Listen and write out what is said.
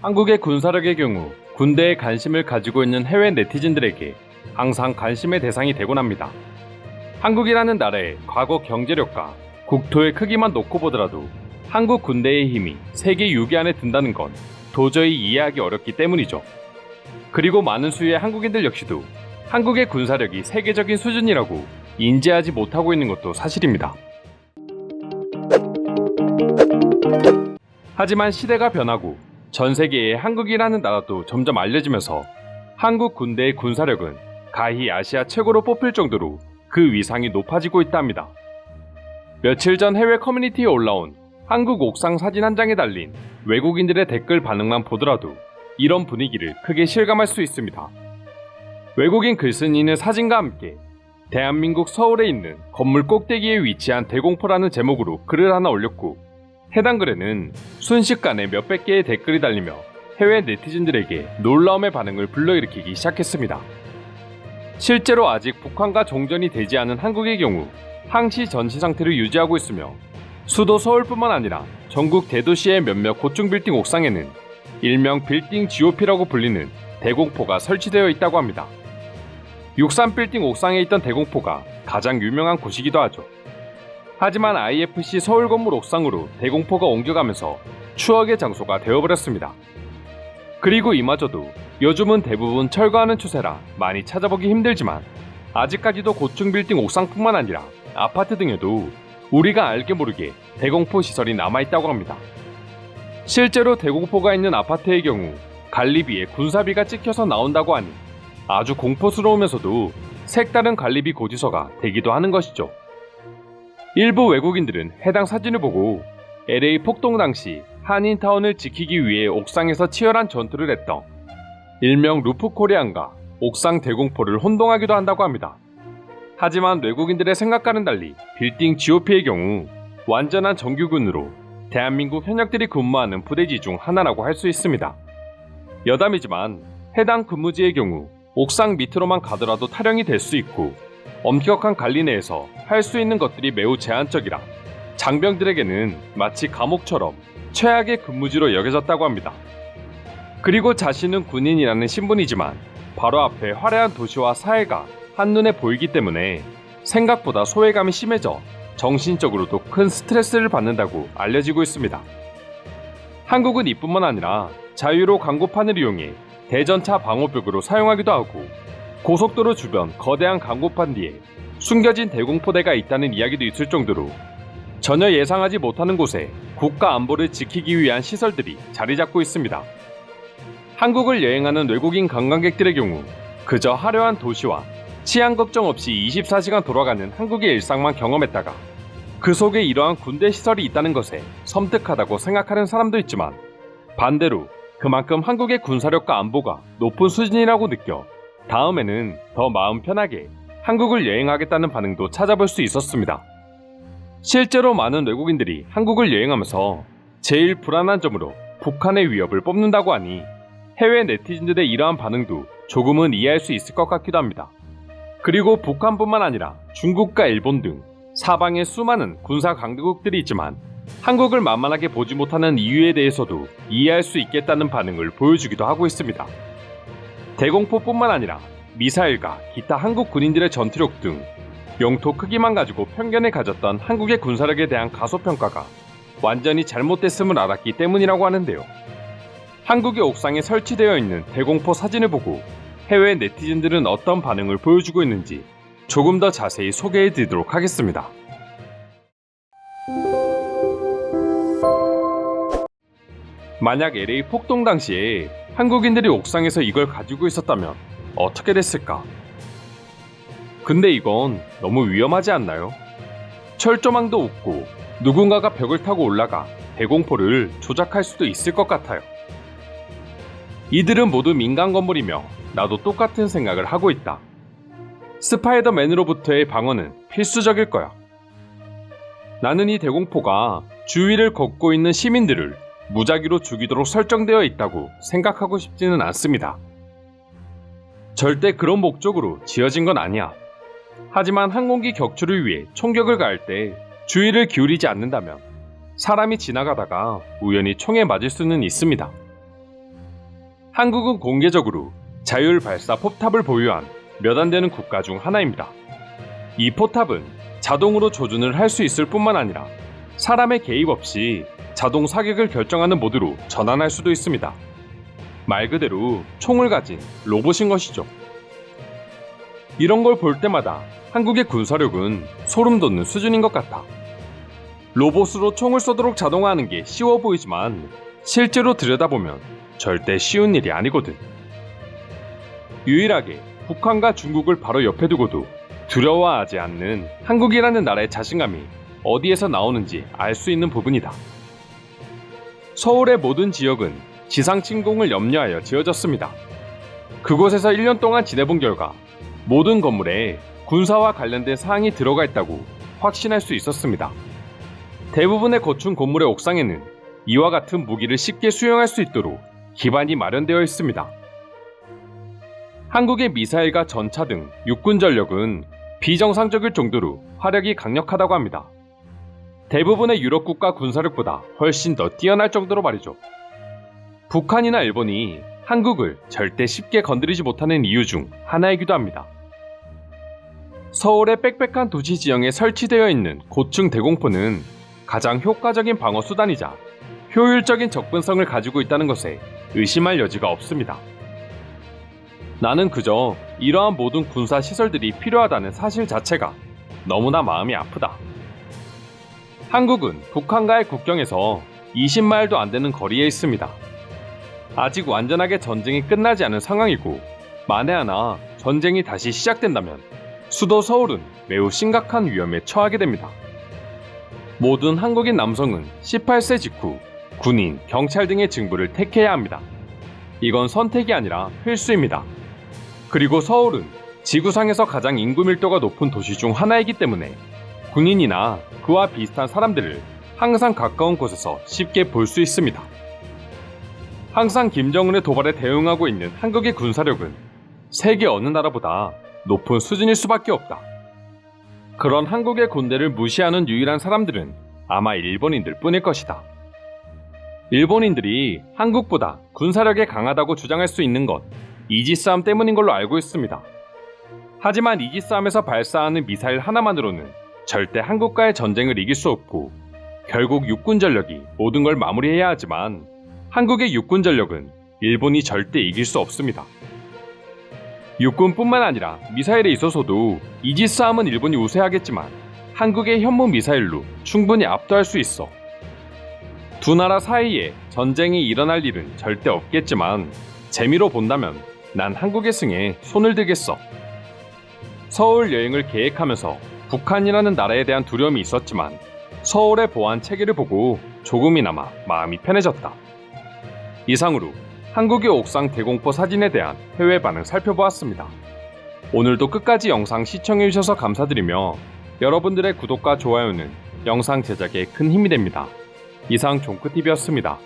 한국의 군사력의 경우 군대에 관심을 가지고 있는 해외 네티즌들에게 항상 관심의 대상이 되곤 합니다. 한국이라는 나라의 과거 경제력과 국토의 크기만 놓고 보더라도 한국 군대의 힘이 세계 6위 안에 든다는 건 도저히 이해하기 어렵기 때문이죠. 그리고 많은 수의 한국인들 역시도 한국의 군사력이 세계적인 수준이라고 인지하지 못하고 있는 것도 사실입니다. 하지만 시대가 변하고 전 세계에 한국이라는 나라도 점점 알려지면서 한국 군대의 군사력은 가히 아시아 최고로 뽑힐 정도로 그 위상이 높아지고 있답니다. 며칠 전 해외 커뮤니티에 올라온 한국 옥상 사진 한 장에 달린 외국인들의 댓글 반응만 보더라도 이런 분위기를 크게 실감할 수 있습니다. 외국인 글쓴이는 사진과 함께 대한민국 서울에 있는 건물 꼭대기에 위치한 대공포라는 제목으로 글을 하나 올렸고, 해당 글에는 순식간에 몇백 개의 댓글이 달리며 해외 네티즌들에게 놀라움의 반응을 불러일으키기 시작했습니다. 실제로 아직 북한과 종전이 되지 않은 한국의 경우 항시 전시 상태를 유지하고 있으며, 수도 서울뿐만 아니라 전국 대도시의 몇몇 고층 빌딩 옥상에는 일명 빌딩 GOP라고 불리는 대공포가 설치되어 있다고 합니다. 63 빌딩 옥상에 있던 대공포가 가장 유명한 곳이기도 하죠. 하지만 IFC 서울 건물 옥상으로 대공포가 옮겨가면서 추억의 장소가 되어버렸습니다. 그리고 이마저도 요즘은 대부분 철거하는 추세라 많이 찾아보기 힘들지만, 아직까지도 고층 빌딩 옥상뿐만 아니라 아파트 등에도 우리가 알게 모르게 대공포 시설이 남아있다고 합니다. 실제로 대공포가 있는 아파트의 경우 관리비에 군사비가 찍혀서 나온다고 하니 아주 공포스러우면서도 색다른 관리비 고지서가 되기도 하는 것이죠. 일부 외국인들은 해당 사진을 보고 LA 폭동 당시 한인타운을 지키기 위해 옥상에서 치열한 전투를 했던 일명 루프코리안과 옥상 대공포를 혼동하기도 한다고 합니다. 하지만 외국인들의 생각과는 달리 빌딩 GOP의 경우 완전한 정규군으로 대한민국 현역들이 근무하는 부대지 중 하나라고 할 수 있습니다. 여담이지만 해당 근무지의 경우 옥상 밑으로만 가더라도 탈영이 될 수 있고, 엄격한 관리 내에서 할 수 있는 것들이 매우 제한적이라 장병들에게는 마치 감옥처럼 최악의 근무지로 여겨졌다고 합니다. 그리고 자신은 군인이라는 신분이지만 바로 앞에 화려한 도시와 사회가 한눈에 보이기 때문에 생각보다 소외감이 심해져 정신적으로도 큰 스트레스를 받는다고 알려지고 있습니다. 한국은 이뿐만 아니라 자유로 강고판을 이용해 대전차 방호벽으로 사용하기도 하고, 고속도로 주변 거대한 강고판 뒤에 숨겨진 대공포대가 있다는 이야기도 있을 정도로 전혀 예상하지 못하는 곳에 국가 안보를 지키기 위한 시설들이 자리 잡고 있습니다. 한국을 여행하는 외국인 관광객들의 경우 그저 화려한 도시와 치안 걱정 없이 24시간 돌아가는 한국의 일상만 경험했다가 그 속에 이러한 군대 시설이 있다는 것에 섬뜩하다고 생각하는 사람도 있지만, 반대로 그만큼 한국의 군사력과 안보가 높은 수준이라고 느껴 다음에는 더 마음 편하게 한국을 여행하겠다는 반응도 찾아볼 수 있었습니다. 실제로 많은 외국인들이 한국을 여행하면서 제일 불안한 점으로 북한의 위협을 뽑는다고 하니 해외 네티즌들의 이러한 반응도 조금은 이해할 수 있을 것 같기도 합니다. 그리고 북한뿐만 아니라 중국과 일본 등 사방에 수많은 군사 강대국들이 있지만 한국을 만만하게 보지 못하는 이유에 대해서도 이해할 수 있겠다는 반응을 보여주기도 하고 있습니다. 대공포뿐만 아니라 미사일과 기타 한국 군인들의 전투력 등 영토 크기만 가지고 편견을 가졌던 한국의 군사력에 대한 가소평가가 완전히 잘못됐음을 알았기 때문이라고 하는데요. 한국의 옥상에 설치되어 있는 대공포 사진을 보고 해외 네티즌들은 어떤 반응을 보여주고 있는지 조금 더 자세히 소개해 드리도록 하겠습니다. 만약 LA 폭동 당시에 한국인들이 옥상에서 이걸 가지고 있었다면 어떻게 됐을까? 근데 이건 너무 위험하지 않나요? 철조망도 없고 누군가가 벽을 타고 올라가 대공포를 조작할 수도 있을 것 같아요. 이들은 모두 민간 건물이며 나도 똑같은 생각을 하고 있다. 스파이더맨으로부터의 방어는 필수적일 거야. 나는 이 대공포가 주위를 걷고 있는 시민들을 무작위로 죽이도록 설정되어 있다고 생각하고 싶지는 않습니다. 절대 그런 목적으로 지어진 건 아니야. 하지만 항공기 격추를 위해 총격을 가할 때 주의를 기울이지 않는다면 사람이 지나가다가 우연히 총에 맞을 수는 있습니다. 한국은 공개적으로 자율 발사 포탑을 보유한 몇 안 되는 국가 중 하나입니다. 이 포탑은 자동으로 조준을 할 수 있을 뿐만 아니라 사람의 개입 없이 자동 사격을 결정하는 모드로 전환할 수도 있습니다. 말 그대로 총을 가진 로봇인 것이죠. 이런 걸 볼 때마다 한국의 군사력은 소름 돋는 수준인 것 같아. 로봇으로 총을 쏘도록 자동화하는 게 쉬워 보이지만 실제로 들여다보면 절대 쉬운 일이 아니거든. 유일하게 북한과 중국을 바로 옆에 두고도 두려워하지 않는 한국이라는 나라의 자신감이 어디에서 나오는지 알 수 있는 부분이다. 서울의 모든 지역은 지상 침공을 염려하여 지어졌습니다. 그곳에서 1년 동안 지내본 결과 모든 건물에 군사와 관련된 사항이 들어가 있다고 확신할 수 있었습니다. 대부분의 고층 건물의 옥상에는 이와 같은 무기를 쉽게 수용할 수 있도록 기반이 마련되어 있습니다. 한국의 미사일과 전차 등 육군 전력은 비정상적일 정도로 화력이 강력하다고 합니다. 대부분의 유럽 국가 군사력보다 훨씬 더 뛰어날 정도로 말이죠. 북한이나 일본이 한국을 절대 쉽게 건드리지 못하는 이유 중 하나이기도 합니다. 서울의 빽빽한 도시 지형에 설치되어 있는 고층 대공포는 가장 효과적인 방어 수단이자 효율적인 접근성을 가지고 있다는 것에 의심할 여지가 없습니다. 나는 그저 이러한 모든 군사 시설들이 필요하다는 사실 자체가 너무나 마음이 아프다. 한국은 북한과의 국경에서 20마일도 안 되는 거리에 있습니다. 아직 완전하게 전쟁이 끝나지 않은 상황이고 만에 하나 전쟁이 다시 시작된다면 수도 서울은 매우 심각한 위험에 처하게 됩니다. 모든 한국인 남성은 18세 직후 군인, 경찰 등의 직무를 택해야 합니다. 이건 선택이 아니라 필수입니다. 그리고 서울은 지구상에서 가장 인구 밀도가 높은 도시 중 하나이기 때문에 군인이나 그와 비슷한 사람들을 항상 가까운 곳에서 쉽게 볼 수 있습니다. 항상 김정은의 도발에 대응하고 있는 한국의 군사력은 세계 어느 나라보다 높은 수준일 수밖에 없다. 그런 한국의 군대를 무시하는 유일한 사람들은 아마 일본인들 뿐일 것이다. 일본인들이 한국보다 군사력이 강하다고 주장할 수 있는 것, 이지스함 때문인 걸로 알고 있습니다. 하지만 이지스함에서 발사하는 미사일 하나만으로는 절대 한국과의 전쟁을 이길 수 없고 결국 육군 전력이 모든 걸 마무리해야 하지만 한국의 육군 전력은 일본이 절대 이길 수 없습니다. 육군뿐만 아니라 미사일에 있어서도 이지스함은 일본이 우세하겠지만 한국의 현무 미사일로 충분히 압도할 수 있어. 두 나라 사이에 전쟁이 일어날 일은 절대 없겠지만 재미로 본다면 난 한국의 승에 손을 들겠어. 서울 여행을 계획하면서 북한이라는 나라에 대한 두려움이 있었지만 서울의 보안 체계를 보고 조금이나마 마음이 편해졌다. 이상으로 한국의 옥상 대공포 사진에 대한 해외 반응 살펴보았습니다. 오늘도 끝까지 영상 시청해주셔서 감사드리며 여러분들의 구독과 좋아요는 영상 제작에 큰 힘이 됩니다. 이상 종크TV였습니다.